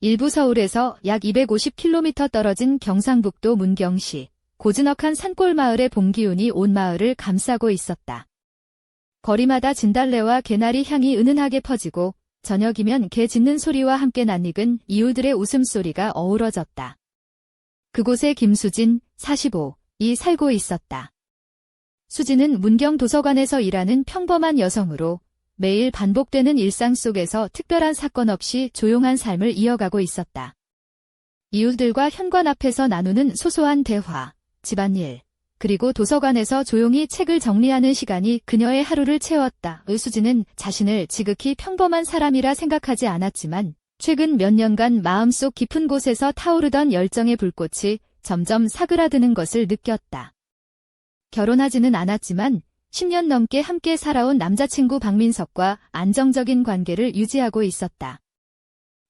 일부 서울에서 약 250km 떨어진 경상북도 문경시 고즈넉한 산골 마을의 봄 기운이 온 마을을 감싸고 있었다. 거리마다 진달래와 개나리 향이 은은하게 퍼지고 저녁이면 개 짖는 소리와 함께 낯익은 이웃들의 웃음소리가 어우러졌다. 그곳에 김수진, 45이 살고 있었다. 수진은 문경 도서관에서 일하는 평범한 여성으로 매일 반복되는 일상 속에서 특별한 사건 없이 조용한 삶을 이어가고 있었다. 이웃들과 현관 앞에서 나누는 소소한 대화, 집안일, 그리고 도서관에서 조용히 책을 정리하는 시간이 그녀의 하루를 채웠다. 수진은 자신을 지극히 평범한 사람이라 생각하지 않았지만 최근 몇 년간 마음속 깊은 곳에서 타오르던 열정의 불꽃이 점점 사그라드는 것을 느꼈다. 결혼하지는 않았지만 10년 넘게 함께 살아온 남자친구 박민석과 안정적인 관계를 유지하고 있었다.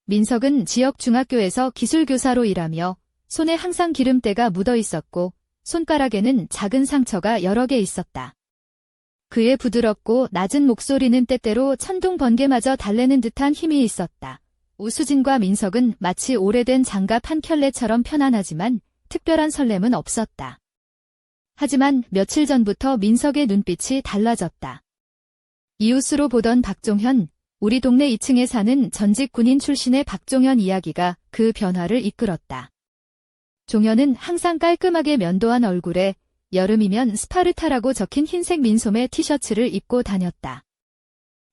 민석은 지역 중학교에서 기술교사로 일하며 손에 항상 기름때가 묻어 있었고 손가락에는 작은 상처가 여러 개 있었다. 그의 부드럽고 낮은 목소리는 때때로 천둥 번개마저 달래는 듯한 힘이 있었다. 우수진과 민석은 마치 오래된 장갑 한 켤레처럼 편안하지만 특별한 설렘은 없었다. 하지만 며칠 전부터 민석의 눈빛이 달라졌다. 이웃으로 보던 박종현, 우리 동네 2층에 사는 전직 군인 출신의 박종현 이야기가 그 변화를 이끌었다. 종현은 항상 깔끔하게 면도한 얼굴에 여름이면 스파르타라고 적힌 흰색 민소매 티셔츠를 입고 다녔다.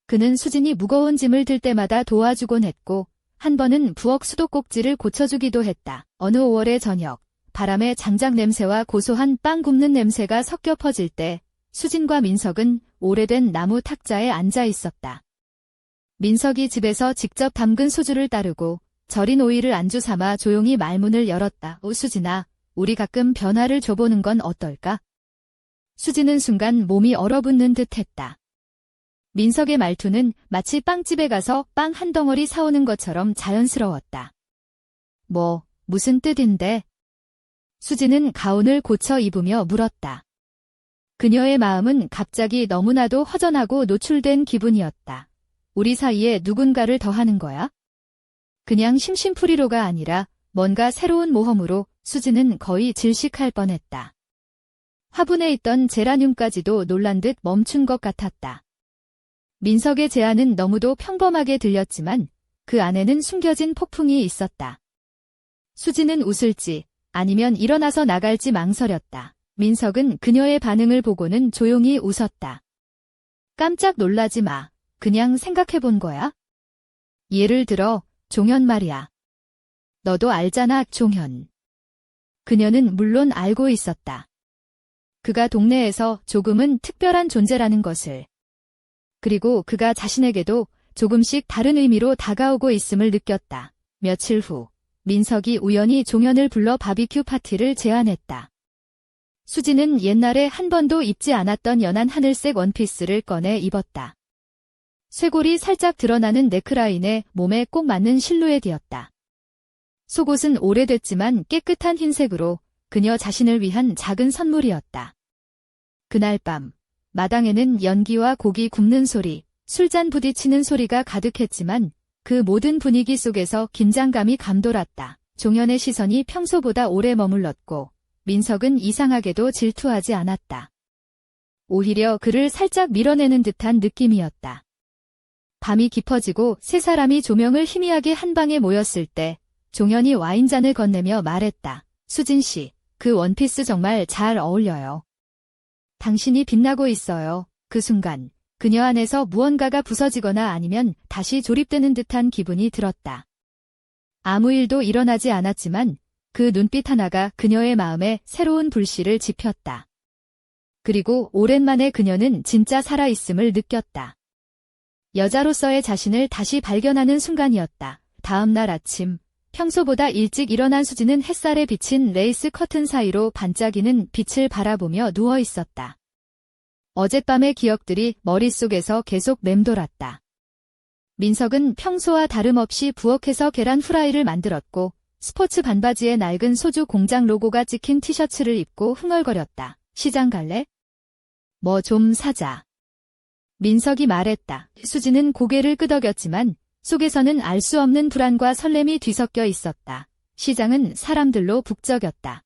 그는 수진이 무거운 짐을 들 때마다 도와주곤 했고 한 번은 부엌 수도꼭지를 고쳐주기도 했다. 어느 5월의 저녁, 바람에 장작 냄새와 고소한 빵 굽는 냄새가 섞여 퍼질 때 수진과 민석은 오래된 나무 탁자에 앉아 있었다. 민석이 집에서 직접 담근 소주를 따르고 절인 오이를 안주 삼아 조용히 말문을 열었다. 수진아, 우리 가끔 변화를 줘보는 건 어떨까? 수진은 순간 몸이 얼어붙는 듯 했다. 민석의 말투는 마치 빵집에 가서 빵 한 덩어리 사오는 것처럼 자연스러웠다. 무슨 뜻인데? 수진은 가운을 고쳐 입으며 물었다. 그녀의 마음은 갑자기 너무나도 허전하고 노출된 기분이었다. 우리 사이에 누군가를 더하는 거야? 그냥 심심풀이로가 아니라 뭔가 새로운 모험으로 수진은 거의 질식할 뻔했다. 화분에 있던 제라늄까지도 놀란 듯 멈춘 것 같았다. 민석의 제안은 너무도 평범하게 들렸지만 그 안에는 숨겨진 폭풍이 있었다. 수진은 웃을지 아니면 일어나서 나갈지 망설였다. 민석은 그녀의 반응을 보고는 조용히 웃었다. 깜짝 놀라지 마. 그냥 생각해본 거야. 예를 들어 종현 말이야. 너도 알잖아, 종현. 그녀는 물론 알고 있었다. 그가 동네에서 조금은 특별한 존재라는 것을. 그리고 그가 자신에게도 조금씩 다른 의미로 다가오고 있음을 느꼈다. 며칠 후, 민석이 우연히 종현을 불러 바비큐 파티를 제안했다. 수지는 옛날에 한 번도 입지 않았던 연한 하늘색 원피스를 꺼내 입었다. 쇄골이 살짝 드러나는 네크라인에 몸에 꼭 맞는 실루엣이었다. 속옷은 오래됐지만 깨끗한 흰색으로 그녀 자신을 위한 작은 선물이었다. 그날 밤, 마당에는 연기와 고기 굽는 소리, 술잔 부딪히는 소리가 가득했지만 그 모든 분위기 속에서 긴장감이 감돌았다. 종현의 시선이 평소보다 오래 머물렀고 민석은 이상하게도 질투하지 않았다. 오히려 그를 살짝 밀어내는 듯한 느낌이었다. 밤이 깊어지고 세 사람이 조명을 희미하게 한 방에 모였을 때 종현이 와인잔을 건네며 말했다. 수진 씨, 그 원피스 정말 잘 어울려요. 당신이 빛나고 있어요. 그 순간 그녀 안에서 무언가가 부서지거나 아니면 다시 조립되는 듯한 기분이 들었다. 아무 일도 일어나지 않았지만 그 눈빛 하나가 그녀의 마음에 새로운 불씨를 지폈다. 그리고 오랜만에 그녀는 진짜 살아있음을 느꼈다. 여자로서의 자신을 다시 발견하는 순간이었다. 다음 날 아침, 평소보다 일찍 일어난 수지는 햇살에 비친 레이스 커튼 사이로 반짝이는 빛을 바라보며 누워 있었다. 어젯밤의 기억들이 머릿속에서 계속 맴돌았다. 민석은 평소와 다름없이 부엌에서 계란 후라이를 만들었고 스포츠 반바지에 낡은 소주 공장 로고가 찍힌 티셔츠를 입고 흥얼거렸다. 시장 갈래? 뭐 좀 사자. 민석이 말했다. 수지는 고개를 끄덕였지만 속에서는 알 수 없는 불안과 설렘이 뒤섞여 있었다. 시장은 사람들로 북적였다.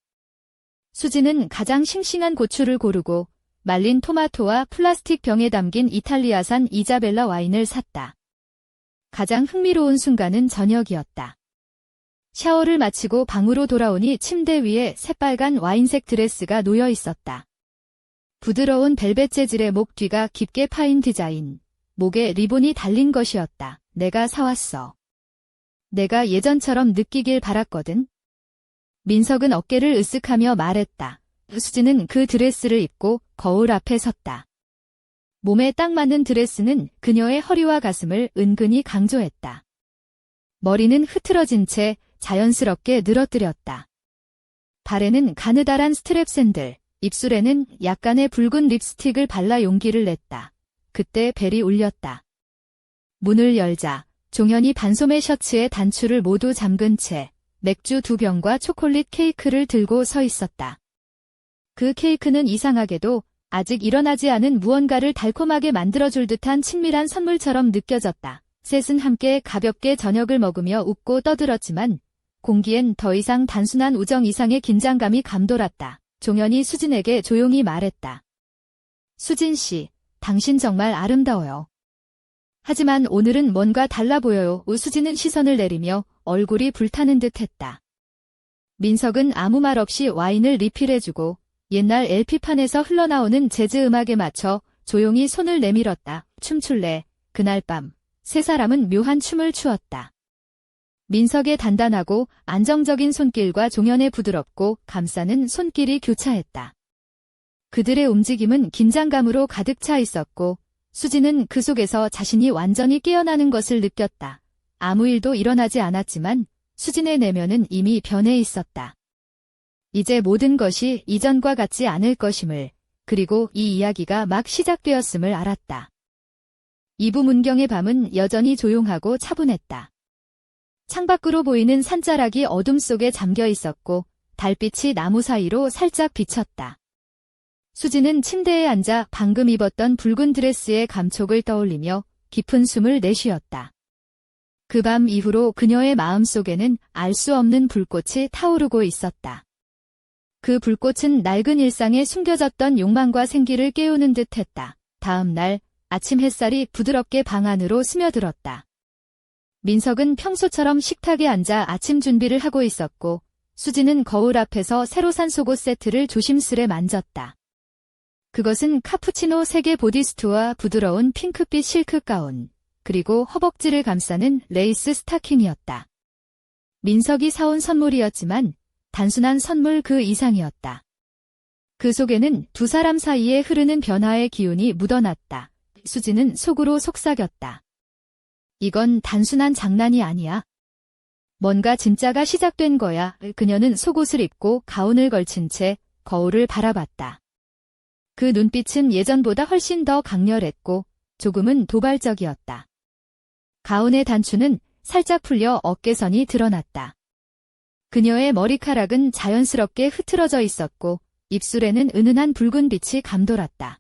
수지는 가장 싱싱한 고추를 고르고 말린 토마토와 플라스틱 병에 담긴 이탈리아산 이자벨라 와인을 샀다. 가장 흥미로운 순간은 저녁이었다. 샤워를 마치고 방으로 돌아오니 침대 위에 새빨간 와인색 드레스가 놓여 있었다. 부드러운 벨벳 재질의 목 뒤가 깊게 파인 디자인, 목에 리본이 달린 것이었다. 내가 사왔어. 내가 예전처럼 느끼길 바랐거든. 민석은 어깨를 으쓱하며 말했다. 수지는 그 드레스를 입고 거울 앞에 섰다. 몸에 딱 맞는 드레스는 그녀의 허리와 가슴을 은근히 강조했다. 머리는 흐트러진 채 자연스럽게 늘어뜨렸다. 발에는 가느다란 스트랩 샌들, 입술에는 약간의 붉은 립스틱을 발라 용기를 냈다. 그때 벨이 울렸다. 문을 열자 종현이 반소매 셔츠에 단추를 모두 잠근 채 맥주 2병과 초콜릿 케이크를 들고 서 있었다. 그 케이크는 이상하게도 아직 일어나지 않은 무언가를 달콤하게 만들어줄 듯한 친밀한 선물처럼 느껴졌다. 셋은 함께 가볍게 저녁을 먹으며 웃고 떠들었지만 공기엔 더 이상 단순한 우정 이상의 긴장감이 감돌았다. 종현이 수진에게 조용히 말했다. 수진 씨, 당신 정말 아름다워요. 하지만 오늘은 뭔가 달라 보여요. 수진은 시선을 내리며 얼굴이 불타는 듯 했다. 민석은 아무 말 없이 와인을 리필해주고 옛날 LP판에서 흘러나오는 재즈 음악에 맞춰 조용히 손을 내밀었다. 춤출래. 그날 밤 세 사람은 묘한 춤을 추었다. 민석의 단단하고 안정적인 손길과 종현의 부드럽고 감싸는 손길이 교차했다. 그들의 움직임은 긴장감으로 가득 차 있었고 수지는 그 속에서 자신이 완전히 깨어나는 것을 느꼈다. 아무 일도 일어나지 않았지만 수진의 내면은 이미 변해 있었다. 이제 모든 것이 이전과 같지 않을 것임을, 그리고 이 이야기가 막 시작되었음을 알았다. 이부 문경의 밤은 여전히 조용하고 차분했다. 창밖으로 보이는 산자락이 어둠 속에 잠겨 있었고 달빛이 나무 사이로 살짝 비쳤다. 수지는 침대에 앉아 방금 입었던 붉은 드레스의 감촉을 떠올리며 깊은 숨을 내쉬었다. 그 밤 이후로 그녀의 마음속에는 알 수 없는 불꽃이 타오르고 있었다. 그 불꽃은 낡은 일상에 숨겨졌던 욕망과 생기를 깨우는 듯 했다. 다음 날 아침 햇살이 부드럽게 방 안으로 스며들었다. 민석은 평소처럼 식탁에 앉아 아침 준비를 하고 있었고 수지는 거울 앞에서 새로 산 속옷 세트를 조심스레 만졌다. 그것은 카푸치노 3개 보디스트와 부드러운 핑크빛 실크 가운, 그리고 허벅지를 감싸는 레이스 스타킹이었다. 민석이 사온 선물이었지만 단순한 선물 그 이상이었다. 그 속에는 두 사람 사이에 흐르는 변화의 기운이 묻어났다. 수지는 속으로 속삭였다. 이건 단순한 장난이 아니야. 뭔가 진짜가 시작된 거야. 그녀는 속옷을 입고 가운을 걸친 채 거울을 바라봤다. 그 눈빛은 예전보다 훨씬 더 강렬했고 조금은 도발적이었다. 가운의 단추는 살짝 풀려 어깨선이 드러났다. 그녀의 머리카락은 자연스럽게 흐트러져 있었고 입술에는 은은한 붉은 빛이 감돌았다.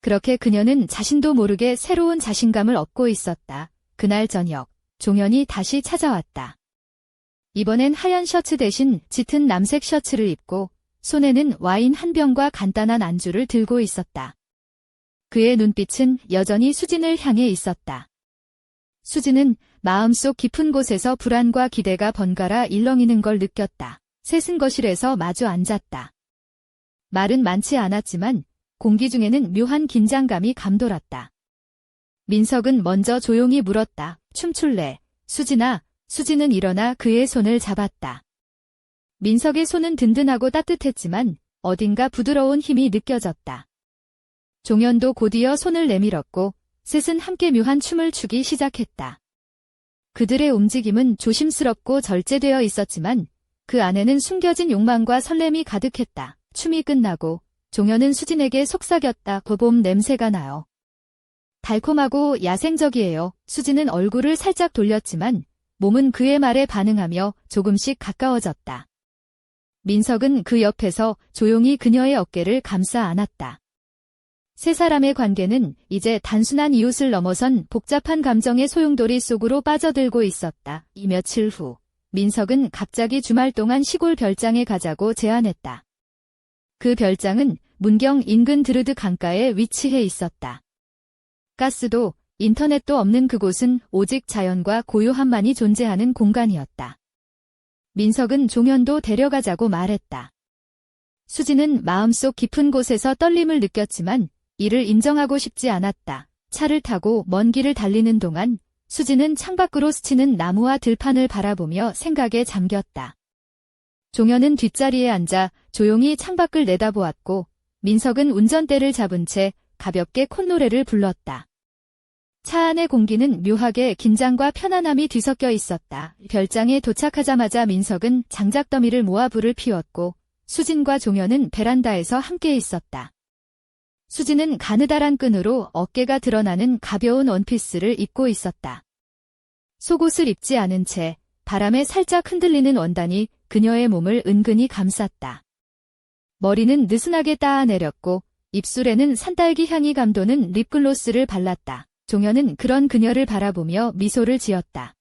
그렇게 그녀는 자신도 모르게 새로운 자신감을 얻고 있었다. 그날 저녁, 종현이 다시 찾아왔다. 이번엔 하얀 셔츠 대신 짙은 남색 셔츠를 입고 손에는 와인 한 병과 간단한 안주를 들고 있었다. 그의 눈빛은 여전히 수진을 향해 있었다. 수진은 마음속 깊은 곳에서 불안과 기대가 번갈아 일렁이는 걸 느꼈다. 셋은 거실에서 마주 앉았다. 말은 많지 않았지만 공기 중에는 묘한 긴장감이 감돌았다. 민석은 먼저 조용히 물었다. 춤출래? 수진아. 수진은 일어나 그의 손을 잡았다. 민석의 손은 든든하고 따뜻했지만 어딘가 부드러운 힘이 느껴졌다. 종현도 곧이어 손을 내밀었고 셋은 함께 묘한 춤을 추기 시작했다. 그들의 움직임은 조심스럽고 절제되어 있었지만 그 안에는 숨겨진 욕망과 설렘이 가득했다. 춤이 끝나고 종현은 수진에게 속삭였다. 봄 냄새가 나요. 달콤하고 야생적이에요. 수진은 얼굴을 살짝 돌렸지만 몸은 그의 말에 반응하며 조금씩 가까워졌다. 민석은 그 옆에서 조용히 그녀의 어깨를 감싸 안았다. 세 사람의 관계는 이제 단순한 이웃을 넘어선 복잡한 감정의 소용돌이 속으로 빠져들고 있었다. 이 며칠 후, 민석은 갑자기 주말 동안 시골 별장에 가자고 제안했다. 그 별장은 문경 인근 드르드 강가에 위치해 있었다. 가스도 인터넷도 없는 그곳은 오직 자연과 고요함만이 존재하는 공간이었다. 민석은 종현도 데려가자고 말했다. 수지는 마음속 깊은 곳에서 떨림을 느꼈지만 이를 인정하고 싶지 않았다. 차를 타고 먼 길을 달리는 동안 수지는 창밖으로 스치는 나무와 들판을 바라보며 생각에 잠겼다. 종현은 뒷자리에 앉아 조용히 창밖을 내다보았고 민석은 운전대를 잡은 채 가볍게 콧노래를 불렀다. 차 안의 공기는 묘하게 긴장과 편안함이 뒤섞여 있었다. 별장에 도착하자마자 민석은 장작더미를 모아 불을 피웠고 수진과 종현은 베란다에서 함께 있었다. 수진은 가느다란 끈으로 어깨가 드러나는 가벼운 원피스를 입고 있었다. 속옷을 입지 않은 채 바람에 살짝 흔들리는 원단이 그녀의 몸을 은근히 감쌌다. 머리는 느슨하게 따아내렸고 입술에는 산딸기 향이 감도는 립글로스를 발랐다. 종현은 그런 그녀를 바라보며 미소를 지었다.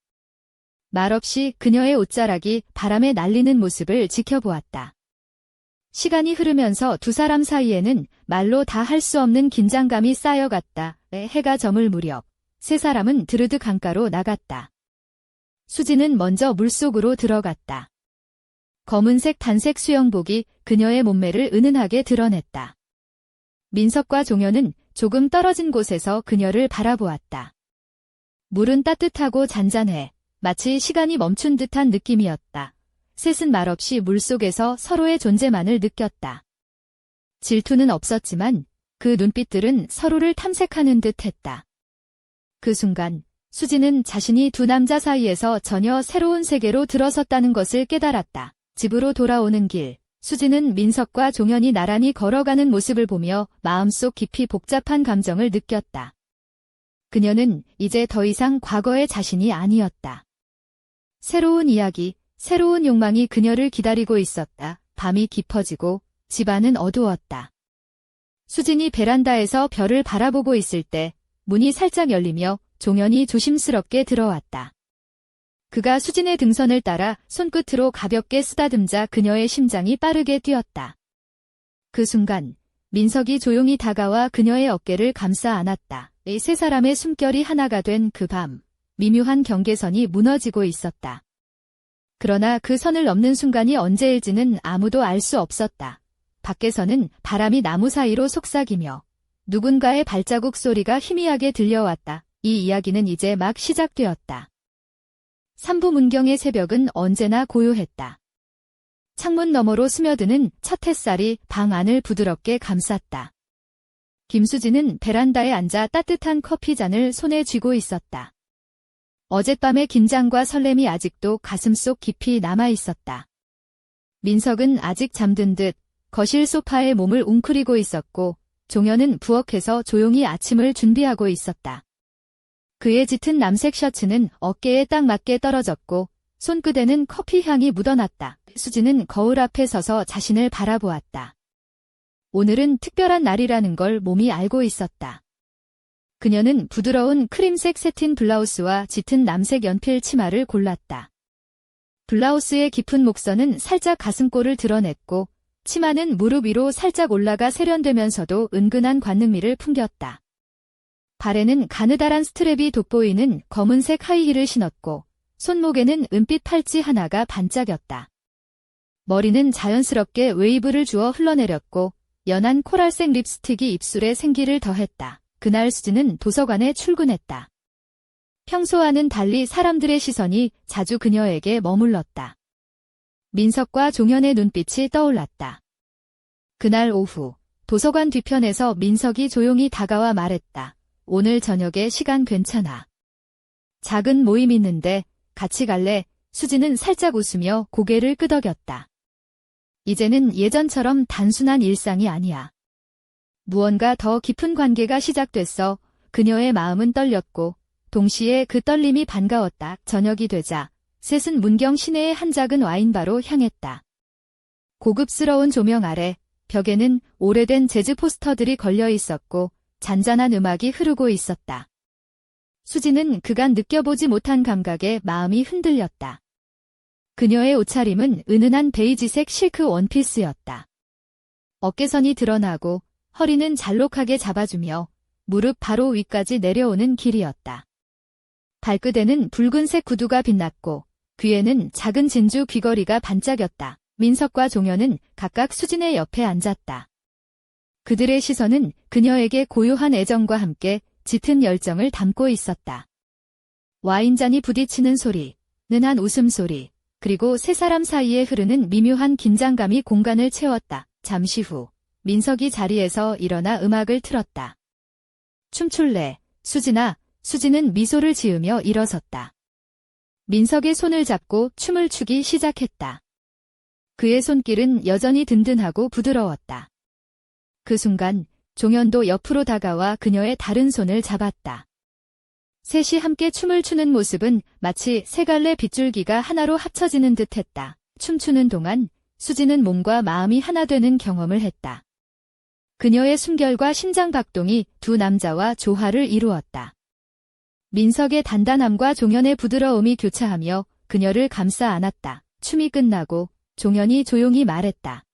말없이 그녀의 옷자락이 바람에 날리는 모습을 지켜보았다. 시간이 흐르면서 두 사람 사이에는 말로 다 할 수 없는 긴장감이 쌓여갔다. 해가 저물 무렵 세 사람은 드르드 강가로 나갔다. 수지는 먼저 물속으로 들어갔다. 검은색 단색 수영복이 그녀의 몸매를 은은하게 드러냈다. 민석과 종현은 조금 떨어진 곳에서 그녀를 바라보았다. 물은 따뜻하고 잔잔해 마치 시간이 멈춘 듯한 느낌이었다. 셋은 말없이 물속에서 서로의 존재만을 느꼈다. 질투는 없었지만 그 눈빛들은 서로를 탐색하는 듯 했다. 그 순간 수지는 자신이 두 남자 사이에서 전혀 새로운 세계로 들어섰다는 것을 깨달았다. 집으로 돌아오는 길, 수지는 민석과 종현이 나란히 걸어가는 모습을 보며 마음속 깊이 복잡한 감정을 느꼈다. 그녀는 이제 더 이상 과거의 자신이 아니었다. 새로운 이야기, 새로운 욕망이 그녀를 기다리고 있었다. 밤이 깊어지고 집안은 어두웠다. 수진이 베란다에서 별을 바라보고 있을 때 문이 살짝 열리며 종현이 조심스럽게 들어왔다. 그가 수진의 등선을 따라 손끝으로 가볍게 쓰다듬자 그녀의 심장이 빠르게 뛰었다. 그 순간 민석이 조용히 다가와 그녀의 어깨를 감싸 안았다. 이 세 사람의 숨결이 하나가 된 그 밤, 미묘한 경계선이 무너지고 있었다. 그러나 그 선을 넘는 순간이 언제일지는 아무도 알 수 없었다. 밖에서는 바람이 나무 사이로 속삭이며 누군가의 발자국 소리가 희미하게 들려왔다. 이 이야기는 이제 막 시작되었다. 삼부 문경의 새벽은 언제나 고요했다. 창문 너머로 스며드는 첫 햇살이 방 안을 부드럽게 감쌌다. 김수진은 베란다에 앉아 따뜻한 커피잔을 손에 쥐고 있었다. 어젯밤의 긴장과 설렘이 아직도 가슴속 깊이 남아있었다. 민석은 아직 잠든 듯 거실 소파에 몸을 웅크리고 있었고 종현은 부엌에서 조용히 아침을 준비하고 있었다. 그의 짙은 남색 셔츠는 어깨에 딱 맞게 떨어졌고 손끝에는 커피 향이 묻어났다. 수지는 거울 앞에 서서 자신을 바라보았다. 오늘은 특별한 날이라는 걸 몸이 알고 있었다. 그녀는 부드러운 크림색 세틴 블라우스와 짙은 남색 연필 치마를 골랐다. 블라우스의 깊은 목선은 살짝 가슴골을 드러냈고 치마는 무릎 위로 살짝 올라가 세련되면서도 은근한 관능미를 풍겼다. 발에는 가느다란 스트랩이 돋보이는 검은색 하이힐을 신었고 손목에는 은빛 팔찌 하나가 반짝였다. 머리는 자연스럽게 웨이브를 주어 흘러내렸고 연한 코랄색 립스틱이 입술에 생기를 더했다. 그날 수지는 도서관에 출근했다. 평소와는 달리 사람들의 시선이 자주 그녀에게 머물렀다. 민석과 종현의 눈빛이 떠올랐다. 그날 오후 도서관 뒤편에서 민석이 조용히 다가와 말했다. 오늘 저녁에 시간 괜찮아. 작은 모임 있는데 같이 갈래? 수지는 살짝 웃으며 고개를 끄덕였다. 이제는 예전처럼 단순한 일상이 아니야. 무언가 더 깊은 관계가 시작됐어. 그녀의 마음은 떨렸고 동시에 그 떨림이 반가웠다. 저녁이 되자 셋은 문경 시내의 한 작은 와인바로 향했다. 고급스러운 조명 아래 벽에는 오래된 재즈 포스터들이 걸려 있었고 잔잔한 음악이 흐르고 있었다. 수지는 그간 느껴보지 못한 감각에 마음이 흔들렸다. 그녀의 옷차림은 은은한 베이지색 실크 원피스였다. 어깨선이 드러나고 허리는 잘록하게 잡아주며 무릎 바로 위까지 내려오는 길이었다. 발끝에는 붉은색 구두가 빛났고 귀에는 작은 진주 귀걸이가 반짝였다. 민석과 종현은 각각 수진의 옆에 앉았다. 그들의 시선은 그녀에게 고요한 애정과 함께 짙은 열정을 담고 있었다. 와인잔이 부딪히는 소리, 은한 웃음소리, 그리고 세 사람 사이에 흐르는 미묘한 긴장감이 공간을 채웠다. 잠시 후 민석이 자리에서 일어나 음악을 틀었다. 춤출래, 수진아. 수진은 미소를 지으며 일어섰다. 민석의 손을 잡고 춤을 추기 시작했다. 그의 손길은 여전히 든든하고 부드러웠다. 그 순간 종현도 옆으로 다가와 그녀의 다른 손을 잡았다. 셋이 함께 춤을 추는 모습은 마치 세 갈래 빗줄기가 하나로 합쳐지는 듯했다. 춤추는 동안 수진은 몸과 마음이 하나 되는 경험을 했다. 그녀의 숨결과 심장 박동이 두 남자와 조화를 이루었다. 민석의 단단함과 종현의 부드러움이 교차하며 그녀를 감싸 안았다. 춤이 끝나고 종현이 조용히 말했다.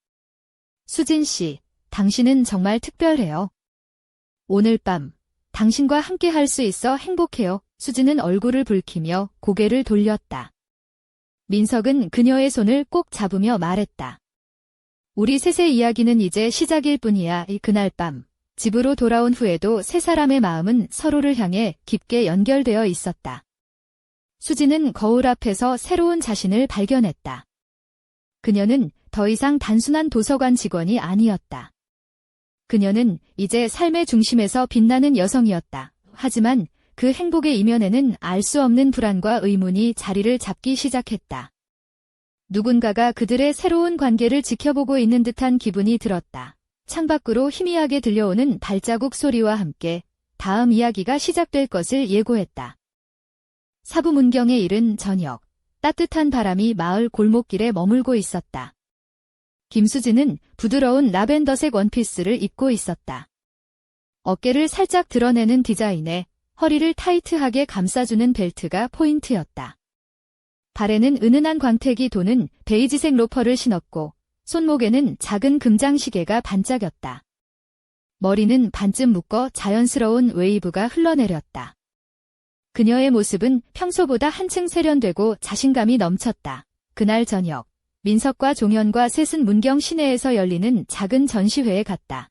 수진 씨, 당신은 정말 특별해요. 오늘 밤 당신과 함께 할 수 있어 행복해요. 수진은 얼굴을 붉히며 고개를 돌렸다. 민석은 그녀의 손을 꼭 잡으며 말했다. 우리 셋의 이야기는 이제 시작일 뿐이야. 그날 밤 집으로 돌아온 후에도 세 사람의 마음은 서로를 향해 깊게 연결되어 있었다. 수진은 거울 앞에서 새로운 자신을 발견했다. 그녀는 더 이상 단순한 도서관 직원이 아니었다. 그녀는 이제 삶의 중심에서 빛나는 여성이었다. 하지만 그 행복의 이면에는 알 수 없는 불안과 의문이 자리를 잡기 시작했다. 누군가가 그들의 새로운 관계를 지켜보고 있는 듯한 기분이 들었다. 창밖으로 희미하게 들려오는 발자국 소리와 함께 다음 이야기가 시작될 것을 예고했다. 사부문경에 이른 저녁, 따뜻한 바람이 마을 골목길에 머물고 있었다. 김수진은 부드러운 라벤더색 원피스를 입고 있었다. 어깨를 살짝 드러내는 디자인에 허리를 타이트하게 감싸주는 벨트가 포인트였다. 발에는 은은한 광택이 도는 베이지색 로퍼를 신었고 손목에는 작은 금장시계가 반짝였다. 머리는 반쯤 묶어 자연스러운 웨이브가 흘러내렸다. 그녀의 모습은 평소보다 한층 세련되고 자신감이 넘쳤다. 그날 저녁, 민석과 종현과 셋은 문경 시내에서 열리는 작은 전시회에 갔다.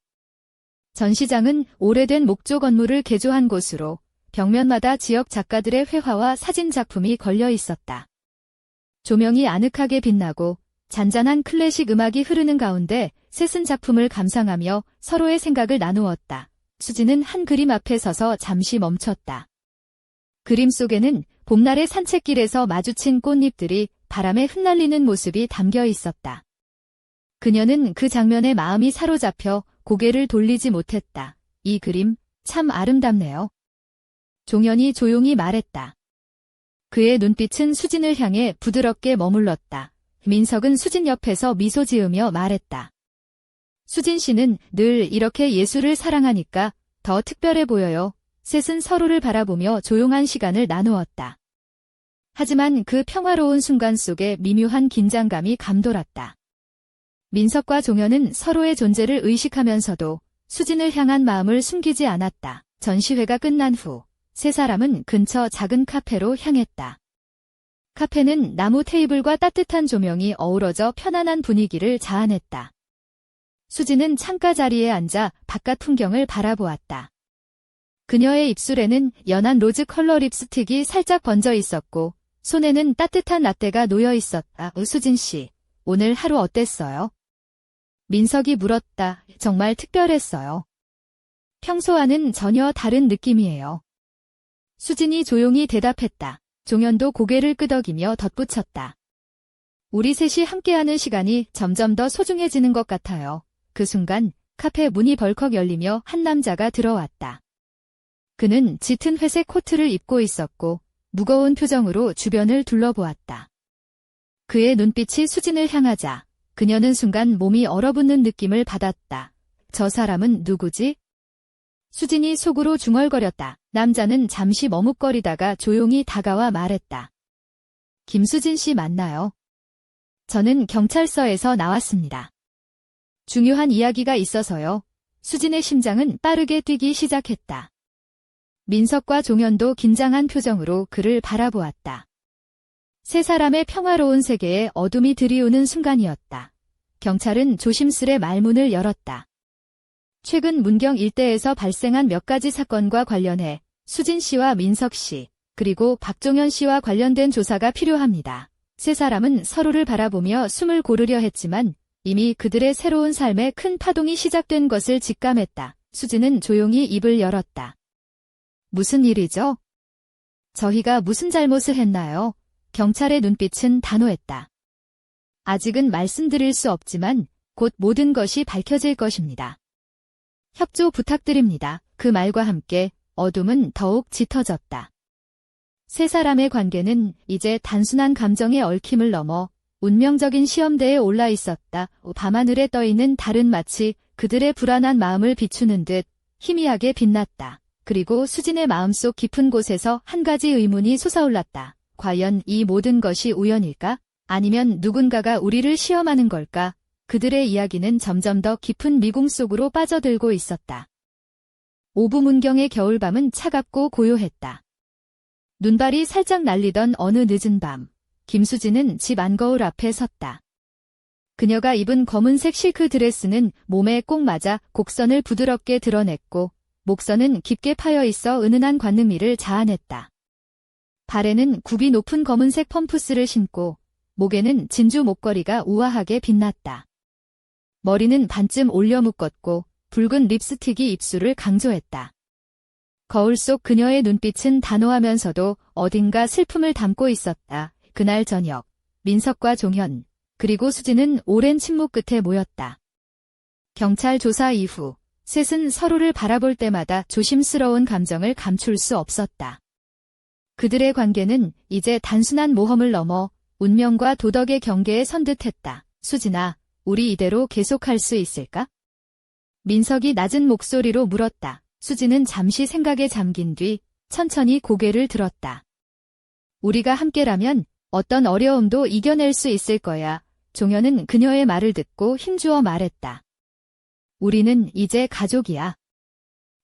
전시장은 오래된 목조 건물을 개조한 곳으로 벽면마다 지역 작가들의 회화와 사진 작품이 걸려 있었다. 조명이 아늑하게 빛나고 잔잔한 클래식 음악이 흐르는 가운데 셋은 작품을 감상하며 서로의 생각을 나누었다. 수진은 한 그림 앞에 서서 잠시 멈췄다. 그림 속에는 봄날의 산책길에서 마주친 꽃잎들이 바람에 흩날리는 모습이 담겨 있었다. 그녀는 그 장면에 마음이 사로잡혀 고개를 돌리지 못했다. 이 그림 참 아름답네요. 종현이 조용히 말했다. 그의 눈빛은 수진을 향해 부드럽게 머물렀다. 민석은 수진 옆에서 미소 지으며 말했다. 수진 씨는 늘 이렇게 예술을 사랑하니까 더 특별해 보여요. 셋은 서로를 바라보며 조용한 시간을 나누었다. 하지만 그 평화로운 순간 속에 미묘한 긴장감이 감돌았다. 민석과 종현은 서로의 존재를 의식하면서도 수진을 향한 마음을 숨기지 않았다. 전시회가 끝난 후 세 사람은 근처 작은 카페로 향했다. 카페는 나무 테이블과 따뜻한 조명이 어우러져 편안한 분위기를 자아냈다. 수진은 창가 자리에 앉아 바깥 풍경을 바라보았다. 그녀의 입술에는 연한 로즈 컬러 립스틱이 살짝 번져 있었고 손에는 따뜻한 라떼가 놓여 있었다. 수진 씨, 오늘 하루 어땠어요? 민석이 물었다. 정말 특별했어요. 평소와는 전혀 다른 느낌이에요. 수진이 조용히 대답했다. 종현도 고개를 끄덕이며 덧붙였다. 우리 셋이 함께하는 시간이 점점 더 소중해지는 것 같아요. 그 순간 카페 문이 벌컥 열리며 한 남자가 들어왔다. 그는 짙은 회색 코트를 입고 있었고 무거운 표정으로 주변을 둘러보았다. 그의 눈빛이 수진을 향하자 그녀는 순간 몸이 얼어붙는 느낌을 받았다. 저 사람은 누구지? 수진이 속으로 중얼거렸다. 남자는 잠시 머뭇거리다가 조용히 다가와 말했다. 김수진 씨 맞나요? 저는 경찰서에서 나왔습니다. 중요한 이야기가 있어서요. 수진의 심장은 빠르게 뛰기 시작했다. 민석과 종현도 긴장한 표정으로 그를 바라보았다. 세 사람의 평화로운 세계에 어둠이 들이오는 순간이었다. 경찰은 조심스레 말문을 열었다. 최근 문경 일대에서 발생한 몇 가지 사건과 관련해 수진 씨와 민석 씨, 그리고 박종현 씨와 관련된 조사가 필요합니다. 세 사람은 서로를 바라보며 숨을 고르려 했지만 이미 그들의 새로운 삶에 큰 파동이 시작된 것을 직감했다. 수진은 조용히 입을 열었다. 무슨 일이죠? 저희가 무슨 잘못을 했나요? 경찰의 눈빛은 단호했다. 아직은 말씀드릴 수 없지만 곧 모든 것이 밝혀질 것입니다. 협조 부탁드립니다. 그 말과 함께 어둠은 더욱 짙어졌다. 세 사람의 관계는 이제 단순한 감정의 얽힘을 넘어 운명적인 시험대에 올라 있었다. 밤하늘에 떠있는 달은 마치 그들의 불안한 마음을 비추는 듯 희미하게 빛났다. 그리고 수진의 마음속 깊은 곳에서 한 가지 의문이 솟아올랐다. 과연 이 모든 것이 우연일까? 아니면 누군가가 우리를 시험하는 걸까? 그들의 이야기는 점점 더 깊은 미궁 속으로 빠져들고 있었다. 오부문경의 겨울밤은 차갑고 고요했다. 눈발이 살짝 날리던 어느 늦은 밤, 김수진은 집 안거울 앞에 섰다. 그녀가 입은 검은색 실크 드레스는 몸에 꼭 맞아 곡선을 부드럽게 드러냈고 목선은 깊게 파여 있어 은은한 관능미를 자아냈다. 발에는 굽이 높은 검은색 펌프스를 신고 목에는 진주 목걸이가 우아하게 빛났다. 머리는 반쯤 올려 묶었고 붉은 립스틱이 입술을 강조했다. 거울 속 그녀의 눈빛은 단호하면서도 어딘가 슬픔을 담고 있었다. 그날 저녁, 민석과 종현, 그리고 수진은 오랜 침묵 끝에 모였다. 경찰 조사 이후 셋은 서로를 바라볼 때마다 조심스러운 감정을 감출 수 없었다. 그들의 관계는 이제 단순한 모험을 넘어 운명과 도덕의 경계에 선 듯했다. 수진아, 우리 이대로 계속할 수 있을까? 민석이 낮은 목소리로 물었다. 수진은 잠시 생각에 잠긴 뒤 천천히 고개를 들었다. 우리가 함께라면 어떤 어려움도 이겨낼 수 있을 거야. 종현은 그녀의 말을 듣고 힘주어 말했다. 우리는 이제 가족이야.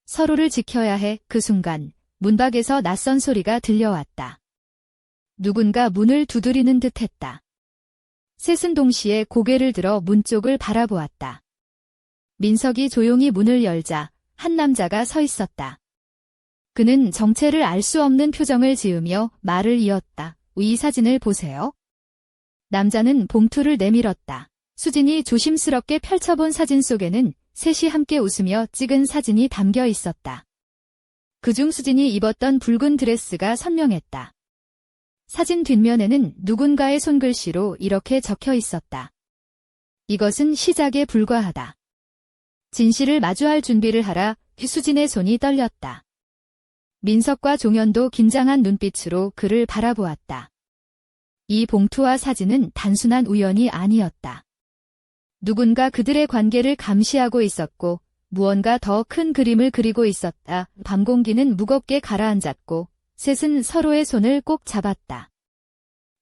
서로를 지켜야 해. 그 순간 문밖에서 낯선 소리가 들려왔다. 누군가 문을 두드리는 듯했다. 셋은 동시에 고개를 들어 문 쪽을 바라보았다. 민석이 조용히 문을 열자 한 남자가 서 있었다. 그는 정체를 알 수 없는 표정을 지으며 말을 이었다. 이 사진을 보세요. 남자는 봉투를 내밀었다. 수진이 조심스럽게 펼쳐본 사진 속에는 셋이 함께 웃으며 찍은 사진이 담겨 있었다. 그중 수진이 입었던 붉은 드레스가 선명했다. 사진 뒷면에는 누군가의 손글씨로 이렇게 적혀 있었다. 이것은 시작에 불과하다. 진실을 마주할 준비를 하라. 수진의 손이 떨렸다. 민석과 종현도 긴장한 눈빛으로 그를 바라보았다. 이 봉투와 사진은 단순한 우연이 아니었다. 누군가 그들의 관계를 감시하고 있었고 무언가 더 큰 그림을 그리고 있었다. 밤 공기는 무겁게 가라앉았고 셋은 서로의 손을 꼭 잡았다.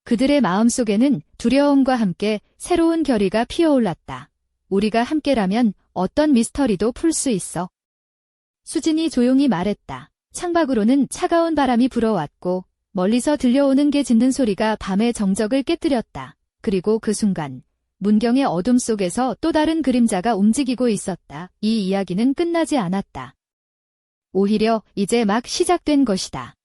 그들의 마음속에는 두려움과 함께 새로운 결의가 피어올랐다. 우리가 함께라면 어떤 미스터리도 풀 수 있어. 수진이 조용히 말했다. 창밖으로는 차가운 바람이 불어왔고 멀리서 들려오는 개 짖는 소리가 밤의 정적을 깨뜨렸다. 그리고 그 순간 문경의 어둠 속에서 또 다른 그림자가 움직이고 있었다. 이 이야기는 끝나지 않았다. 오히려 이제 막 시작된 것이다.